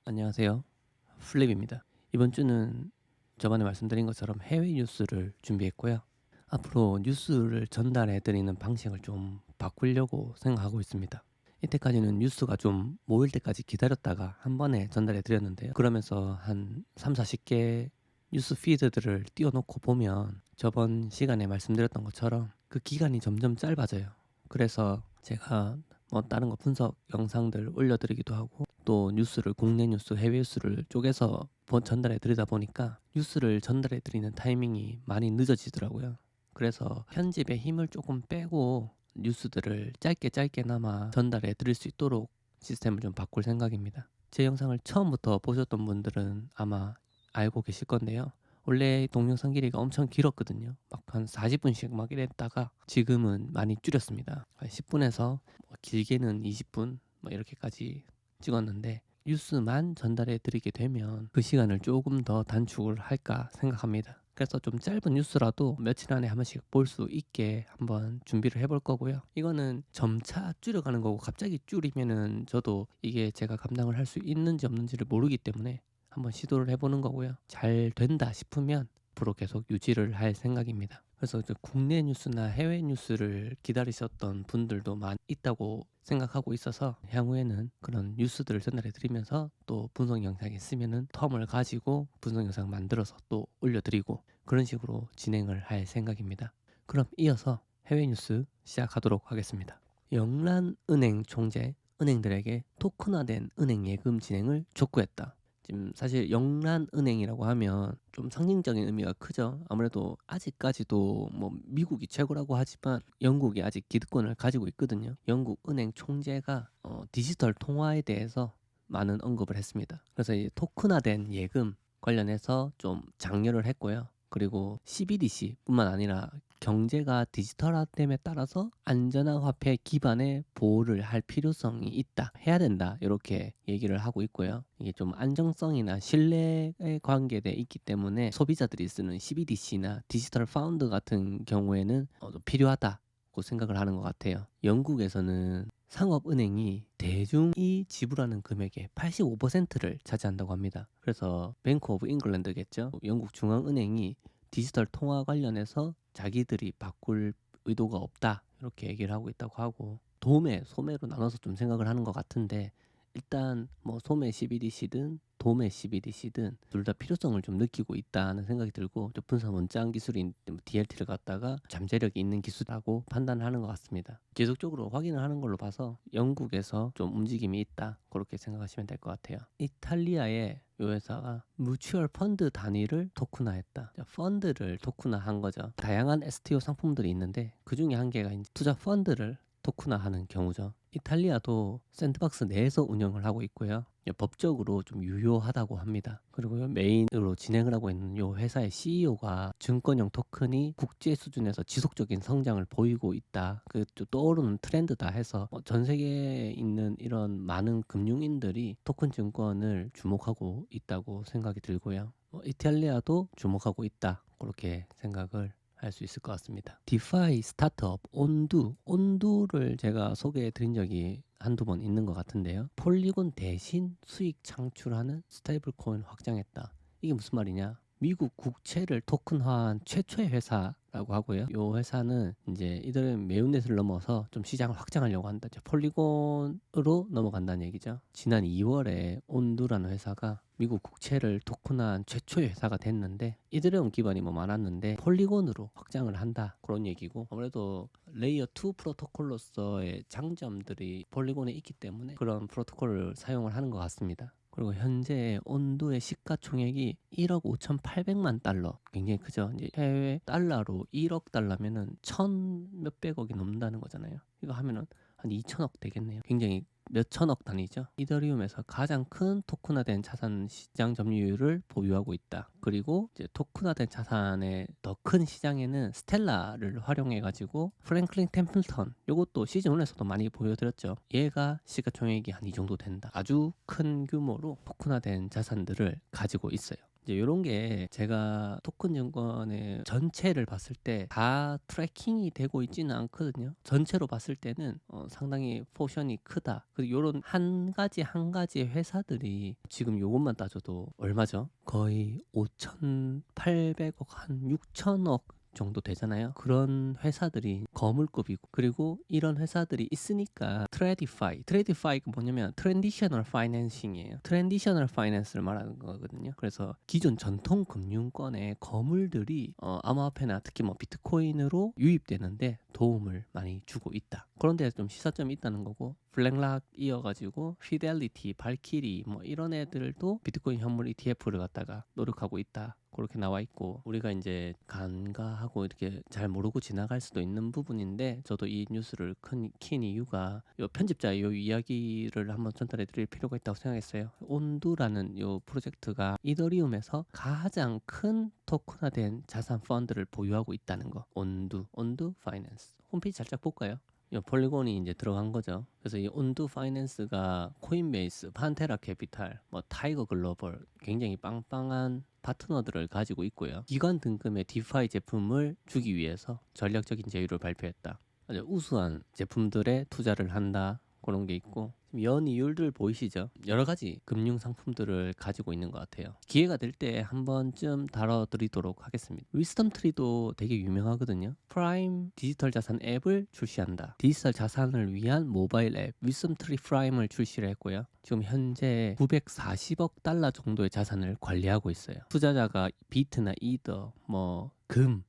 안녕하세요. 플립입니다. 이번 주는 저번에 말씀드린 것처럼 해외 뉴스를 준비했고요. 앞으로 뉴스를 전달해 드리는 방식을 좀 바꾸려고 생각하고 있습니다. 이때까지는 뉴스가 좀 모일 때까지 기다렸다가 한 번에 전달해 드렸는데요. 그러면서 한 3, 40개 뉴스 피드들을 띄워놓고 보면 저번 시간에 말씀드렸던 것처럼 그 기간이 점점 짧아져요. 그래서 제가 다른 거 분석 영상들 올려드리기도 하고 또 뉴스를 국내 뉴스, 해외 뉴스를 쪼개서 전달해 드리다 보니까 뉴스를 전달해 드리는 타이밍이 많이 늦어지더라고요. 그래서 편집에 힘을 조금 빼고 뉴스들을 짧게나마 전달해 드릴 수 있도록 시스템을 좀 바꿀 생각입니다. 제 영상을 처음부터 보셨던 분들은 아마 알고 계실 건데요. 원래 동영상 길이가 엄청 길었거든요. 막 한 40분씩 막 이랬다가 지금은 많이 줄였습니다. 10분에서 길게는 20분 이렇게까지 찍었는데 뉴스만 전달해 드리게 되면 그 시간을 조금 더 단축을 할까 생각합니다. 그래서 좀 짧은 뉴스라도 며칠 안에 한 번씩 볼 수 있게 한번 준비를 해볼 거고요. 이거는 점차 줄여가는 거고 갑자기 줄이면은 저도 이게 제가 감당을 할 수 있는지 없는지를 모르기 때문에 한번 시도를 해보는 거고요. 잘 된다 싶으면 앞으로 계속 유지를 할 생각입니다. 그래서 이제 국내 뉴스나 해외 뉴스를 기다리셨던 분들도 많이 있다고 생각하고 있어서 향후에는 그런 뉴스들을 전달해 드리면서 또 분석 영상이 있으면은 텀을 가지고 분석 영상 만들어서 또 올려드리고 그런 식으로 진행을 할 생각입니다. 그럼 이어서 해외 뉴스 시작하도록 하겠습니다. 영란은행 총재 은행들에게 토큰화된 은행 예금 진행을 촉구했다. 지금 사실 영란은행이라고 하면 좀 상징적인 의미가 크죠. 아무래도 아직까지도 미국이 최고라고 하지만 영국이 아직 기득권을 가지고 있거든요. 영국 은행 총재가 디지털 통화에 대해서 많은 언급을 했습니다. 그래서 이 토큰화된 예금 관련해서 좀 장려를 했고요. 그리고 CBDC뿐만 아니라 경제가 디지털화됨에 따라서 안전한 화폐 기반의 보호를 할 필요성이 있다. 해야 된다. 이렇게 얘기를 하고 있고요. 이게 좀 안정성이나 신뢰에 관계돼 있기 때문에 소비자들이 쓰는 CBDC나 디지털 파운드 같은 경우에는 좀 필요하다고 생각을 하는 것 같아요. 영국에서는 상업은행이 대중이 지불하는 금액의 85%를 차지한다고 합니다. 그래서 뱅크 오브 잉글랜드겠죠. 영국 중앙은행이 디지털 통화 관련해서 자기들이 바꿀 의도가 없다 이렇게 얘기를 하고 있다고 하고 도매, 소매로 나눠서 좀 생각을 하는 것 같은데 일단 소매 CBDC든 도매 CBDC든 둘 다 필요성을 좀 느끼고 있다는 생각이 들고 분산 원장 기술인 DLT를 갖다가 잠재력이 있는 기술이라고 판단하는 것 같습니다. 계속적으로 확인을 하는 걸로 봐서 영국에서 좀 움직임이 있다 그렇게 생각하시면 될 것 같아요. 이탈리아의 이 회사가 뮤추얼 펀드 단위를 토큰화했다. 펀드를 토큰화한 거죠. 다양한 STO 상품들이 있는데 그 중에 한 개가 이제 투자 펀드를 토큰화하는 경우죠. 이탈리아도 샌드박스 내에서 운영을 하고 있고요. 법적으로 좀 유효하다고 합니다. 그리고 메인으로 진행을 하고 있는 이 회사의 CEO가 증권형 토큰이 국제 수준에서 지속적인 성장을 보이고 있다. 그 떠오르는 트렌드다 해서 전 세계에 있는 이런 많은 금융인들이 토큰 증권을 주목하고 있다고 생각이 들고요. 이탈리아도 주목하고 있다. 그렇게 생각을 할 수 있을 것 같습니다. 디파이 스타트업 온두를 제가 소개해 드린 적이 한두 번 있는 것 같은데요. 폴리곤 대신 수익 창출하는 스테이블 코인 확장했다. 이게 무슨 말이냐? 미국 국채를 토큰화한 최초의 회사라고 하고요. 이 회사는 이제 이들의 매운넷을 넘어서 좀 시장을 확장하려고 한다. 폴리곤으로 넘어간다는 얘기죠. 지난 2월에 온두라는 회사가 미국 국채를 토큰화한 최초의 회사가 됐는데 이더리움 기반이 많았는데 폴리곤으로 확장을 한다 그런 얘기고 아무래도 레이어 2 프로토콜로서의 장점들이 폴리곤에 있기 때문에 그런 프로토콜을 사용을 하는 것 같습니다. 그리고 현재 온두의 시가총액이 1억 5,800만 달러 굉장히 크죠. 이제 해외 달러로 1억 달러면은 천 몇백억이 넘는다는 거잖아요. 이거 하면은 한 2천억 되겠네요. 굉장히 몇 천억 단위죠. 이더리움에서 가장 큰 토큰화된 자산 시장 점유율을 보유하고 있다. 그리고 이제 토큰화된 자산의 더 큰 시장에는 스텔라를 활용해 가지고 프랭클린 템플턴 요것도 시즌 1에서도 많이 보여드렸죠. 얘가 시가총액이 한 이 정도 된다. 아주 큰 규모로 토큰화된 자산들을 가지고 있어요. 이제 요런 게 제가 토큰 증권의 전체를 봤을 때 다 트래킹이 되고 있지는 않거든요. 전체로 봤을 때는 상당히 포션이 크다. 그리고 요런 한 가지 한 가지 회사들이 지금 요것만 따져도 얼마죠? 거의 5,800억 한 6천억 정도 되잖아요. 그런 회사들이 거물급이고, 그리고 이런 회사들이 있으니까 트레디파이가 뭐냐면 트랜디셔널 파이낸싱이에요. 트랜디셔널 파이낸스를 말하는 거거든요. 그래서 기존 전통 금융권의 거물들이 암호화폐나 특히 뭐 비트코인으로 유입되는데 도움을 많이 주고 있다. 그런데 좀 시사점이 있다는 거고, 블랙락 이어가지고 피델리티, 발키리 뭐 이런 애들도 비트코인 현물 ETF를 갖다가 노력하고 있다. 그렇게 나와 있고, 우리가 이제 간과하고 이렇게 잘 모르고 지나갈 수도 있는 부분인데, 저도 이 뉴스를 킨 이유가 요 편집자의 요 이야기를 한번 전달해 드릴 필요가 있다고 생각했어요. 온두라는 요 프로젝트가 이더리움에서 가장 큰 토큰화된 자산 펀드를 보유하고 있다는 거. 온두 파이낸스 홈페이지 살짝 볼까요? 이 폴리곤이 이제 들어간 거죠. 그래서 이 온두 파이낸스가 코인베이스, 판테라 캐피탈, 뭐 타이거 글로벌 굉장히 빵빵한 파트너들을 가지고 있고요. 기관 등급의 디파이 제품을 주기 위해서 전략적인 제휴를 발표했다. 아주 우수한 제품들에 투자를 한다. 그런 게 있고, 지금 연이율들 보이시죠? 여러 가지 금융 상품들을 가지고 있는 것 같아요. 기회가 될 때 한 번쯤 다뤄드리도록 하겠습니다. 위스덤 트리도 되게 유명하거든요. 프라임 디지털 자산 앱을 출시한다. 디지털 자산을 위한 모바일 앱 위스덤 트리 프라임을 출시를 했고요. 지금 현재 940억 달러 정도의 자산을 관리하고 있어요. 투자자가 비트나 이더, 뭐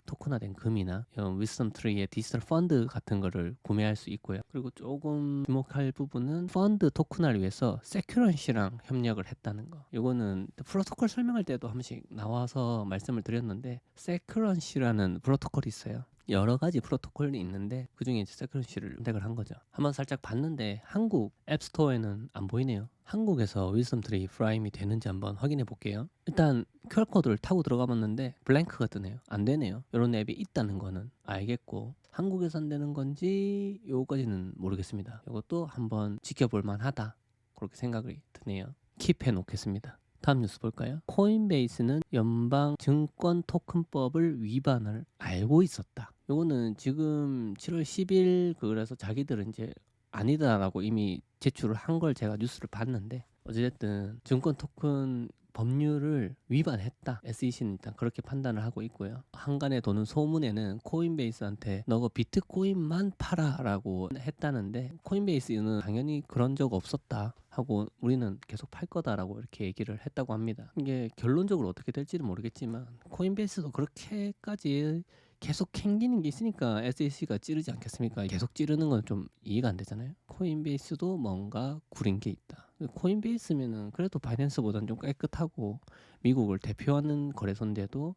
토큰화된 금이나 위스덤 트리의 디지털 펀드 같은 거를 구매할 수 있고요. 그리고 조금 주목할 부분은 펀드 토큰화를 위해서 세큐런시랑 협력을 했다는 거. 이거는 프로토콜 설명할 때도 한 번씩 나와서 말씀을 드렸는데, 세큐런시라는 프로토콜이 있어요. 여러 가지 프로토콜이 있는데 그중에 이제 세큐런시를 선택을 한 거죠. 한번 살짝 봤는데 한국 앱스토어에는 안 보이네요. 한국에서 위스덤 트리 프라임이 되는지 한번 확인해 볼게요. 일단 QR코드를 타고 들어가 봤는데 블랭크가 뜨네요. 안 되네요. 이런 앱이 있다는 거는 알겠고, 한국에서 안 되는 건지 요거까지는 모르겠습니다. 이것도 한번 지켜볼 만하다, 그렇게 생각이 드네요. 킵해 놓겠습니다. 다음 뉴스 볼까요? 코인베이스는 연방 증권 토큰법을 위반을 알고 있었다. 요거는 지금 7월 10일 그래서 자기들은 이제 아니다라고 이미 제출을 한 걸 제가 뉴스를 봤는데, 어쨌든 증권 토큰 법률을 위반했다. SEC는 일단 그렇게 판단을 하고 있고요. 한간에 도는 소문에는 코인베이스한테 너가 비트코인만 팔아라고 했다는데, 코인베이스는 당연히 그런 적 없었다 하고 우리는 계속 팔 거다라고 이렇게 얘기를 했다고 합니다. 이게 결론적으로 어떻게 될지는 모르겠지만 코인베이스도 그렇게까지 계속 캥기는 게 있으니까 SEC가 찌르지 않겠습니까? 계속 찌르는 건 좀 이해가 안 되잖아요. 코인베이스도 뭔가 구린 게 있다. 코인베이스면은 그래도 바이낸스보다는 좀 깨끗하고 미국을 대표하는 거래소인데도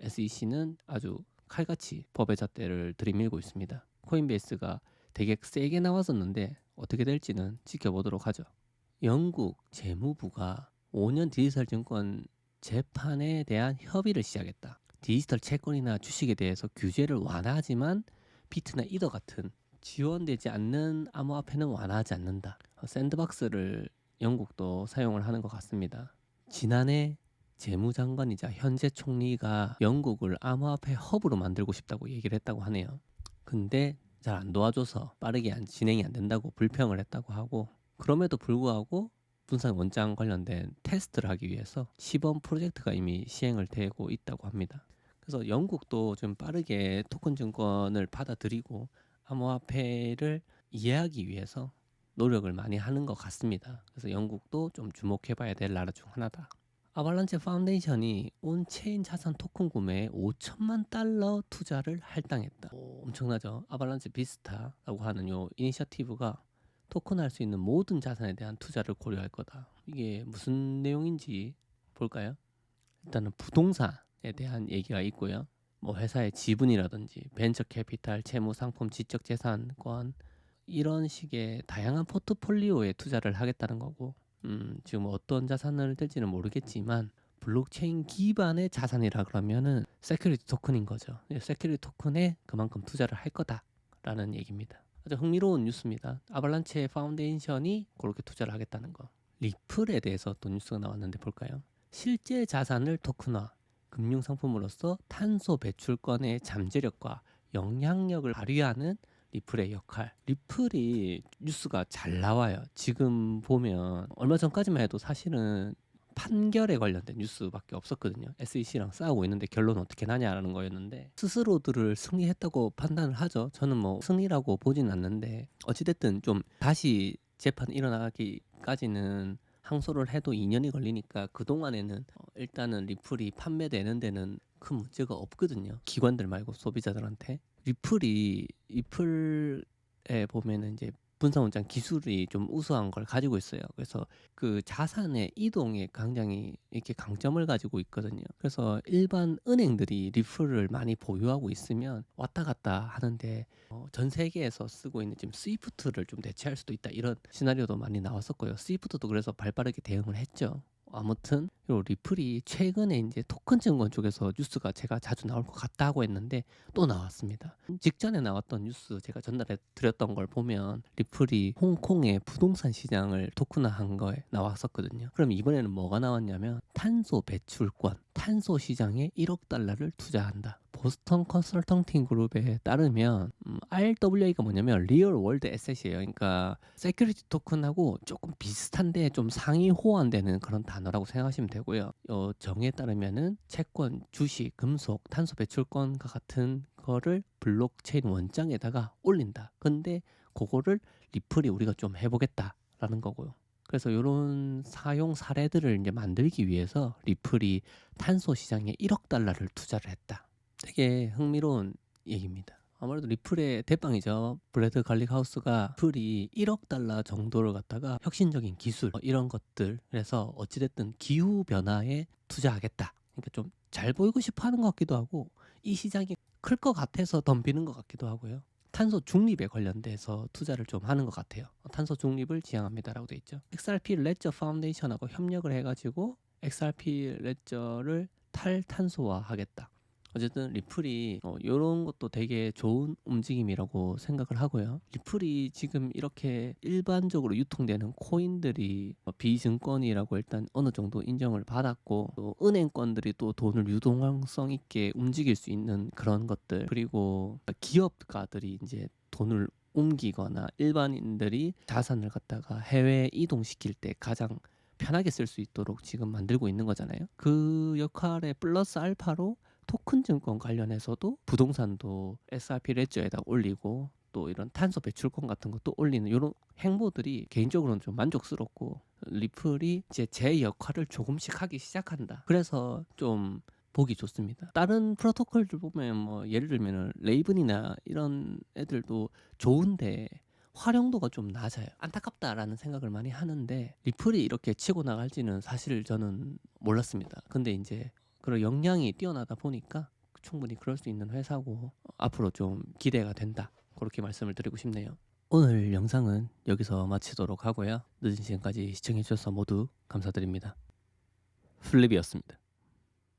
SEC는 아주 칼같이 법의 잣대를 들이밀고 있습니다. 코인베이스가 되게 세게 나왔었는데 어떻게 될지는 지켜보도록 하죠. 영국 재무부가 5년 디지털 증권 재판에 대한 협의를 시작했다. 디지털 채권이나 주식에 대해서 규제를 완화하지만 비트나 이더 같은 지원되지 않는 암호화폐는 완화하지 않는다. 샌드박스를 영국도 사용을 하는 것 같습니다. 지난해 재무장관이자 현재 총리가 영국을 암호화폐 허브로 만들고 싶다고 얘기를 했다고 하네요. 근데 잘 안 도와줘서 빠르게 진행이 안 된다고 불평을 했다고 하고, 그럼에도 불구하고 분산 원장 관련된 테스트를 하기 위해서 시범 프로젝트가 이미 시행을 되고 있다고 합니다. 그래서 영국도 좀 빠르게 토큰 증권을 받아들이고 암호화폐를 이해하기 위해서 노력을 많이 하는 것 같습니다. 그래서 영국도 좀 주목해봐야 될 나라 중 하나다. 아발란체 파운데이션이 온체인 자산 토큰 구매에 5천만 달러 투자를 할당했다. 엄청나죠? 아발란체 비스타라고 하는 요 이니셔티브가 토큰할 수 있는 모든 자산에 대한 투자를 고려할 거다. 이게 무슨 내용인지 볼까요? 일단은 부동산에 대한 얘기가 있고요. 뭐 회사의 지분이라든지 벤처 캐피탈, 채무 상품, 지적 재산권, 이런 식의 다양한 포트폴리오에 투자를 하겠다는 거고, 지금 어떤 자산을 들지는 모르겠지만 블록체인 기반의 자산이라 그러면은 세큐리티 토큰인 거죠. 세큐리티 토큰에 그만큼 투자를 할 거다라는 얘기입니다. 아주 흥미로운 뉴스입니다. 아발란체 파운데이션이 그렇게 투자를 하겠다는 거. 리플에 대해서 또 뉴스가 나왔는데 볼까요? 실제 자산을 토큰화, 금융상품으로서 탄소 배출권의 잠재력과 영향력을 발휘하는 리플의 역할. 리플이 뉴스가 잘 나와요. 지금 보면 얼마 전까지만 해도 사실은 판결에 관련된 뉴스밖에 없었거든요. SEC랑 싸우고 있는데 결론은 어떻게 나냐라는 거였는데 스스로들을 승리했다고 판단을 하죠. 저는 뭐 승리라고 보진 않는데 어찌됐든 좀 다시 재판 일어나기까지는 항소를 해도 2년이 걸리니까 그동안에는 일단은 리플이 판매되는 데는 큰 문제가 없거든요. 기관들 말고 소비자들한테. 리플에 보면은 이제 분산원장 기술이 좀 우수한 걸 가지고 있어요. 그래서 그 자산의 이동에 굉장히 이렇게 강점을 가지고 있거든요. 그래서 일반 은행들이 리플을 많이 보유하고 있으면 왔다 갔다 하는데 전 세계에서 쓰고 있는 지금 스위프트를 좀 대체할 수도 있다, 이런 시나리오도 많이 나왔었고요. 스위프트도 그래서 발빠르게 대응을 했죠. 아무튼 요 리플이 최근에 이제 토큰 증권 쪽에서 뉴스가 제가 자주 나올 것 같다고 했는데 또 나왔습니다. 직전에 나왔던 뉴스 제가 전달해 드렸던 걸 보면 리플이 홍콩의 부동산 시장을 토큰화한 거에 나왔었거든요. 그럼 이번에는 뭐가 나왔냐면 탄소 배출권, 탄소 시장에 1억 달러를 투자한다. 보스턴 컨설팅팅 그룹에 따르면 RWA가 뭐냐면 리얼 월드 에셋이에요. 그러니까 세큐리티 토큰하고 조금 비슷한데 좀 상위 호환되는 그런 단어라고 생각하시면 되고요. 정에 따르면은 채권, 주식, 금속, 탄소 배출권과 같은 거를 블록체인 원장에다가 올린다. 근데 그거를 리플이 우리가 좀 해보겠다라는 거고요. 그래서 이런 사용 사례들을 이제 만들기 위해서 리플이 탄소 시장에 1억 달러를 투자를 했다. 되게 흥미로운 얘기입니다. 아무래도 리플의 대빵이죠. 브래드 갈릭하우스가 리플이 1억 달러 정도를 갖다가 혁신적인 기술 이런 것들, 그래서 어찌됐든 기후 변화에 투자하겠다. 그러니까 좀 잘 보이고 싶어 하는 것 같기도 하고 이 시장이 클 것 같아서 덤비는 것 같기도 하고요. 탄소 중립에 관련돼서 투자를 좀 하는 것 같아요. 탄소 중립을 지향합니다라고 돼 있죠. XRP 레저 파운데이션하고 협력을 해가지고 XRP 레저를 탈탄소화하겠다. 어쨌든 리플이 이런 것도 되게 좋은 움직임이라고 생각을 하고요. 리플이 지금 이렇게 일반적으로 유통되는 코인들이 비증권이라고 일단 어느 정도 인정을 받았고, 또 은행권들이 또 돈을 유동성 있게 움직일 수 있는 그런 것들, 그리고 기업가들이 이제 돈을 옮기거나 일반인들이 자산을 갖다가 해외 이동시킬 때 가장 편하게 쓸 수 있도록 지금 만들고 있는 거잖아요. 그 역할에 플러스 알파로 토큰 증권 관련해서도 부동산도 SRP 레저에다 올리고 또 이런 탄소 배출권 같은 것도 올리는 이런 행보들이 개인적으로는 좀 만족스럽고, 리플이 이제 제 역할을 조금씩 하기 시작한다. 그래서 좀 보기 좋습니다. 다른 프로토콜들 보면 뭐 예를 들면 레이븐이나 이런 애들도 좋은데 활용도가 좀 낮아요. 안타깝다라는 생각을 많이 하는데 리플이 이렇게 치고 나갈지는 사실 저는 몰랐습니다. 근데 이제 그런 역량이 뛰어나다 보니까 충분히 그럴 수 있는 회사고 앞으로 좀 기대가 된다, 그렇게 말씀을 드리고 싶네요. 오늘 영상은 여기서 마치도록 하고요. 늦은 시간까지 시청해 주셔서 모두 감사드립니다. 플립이었습니다.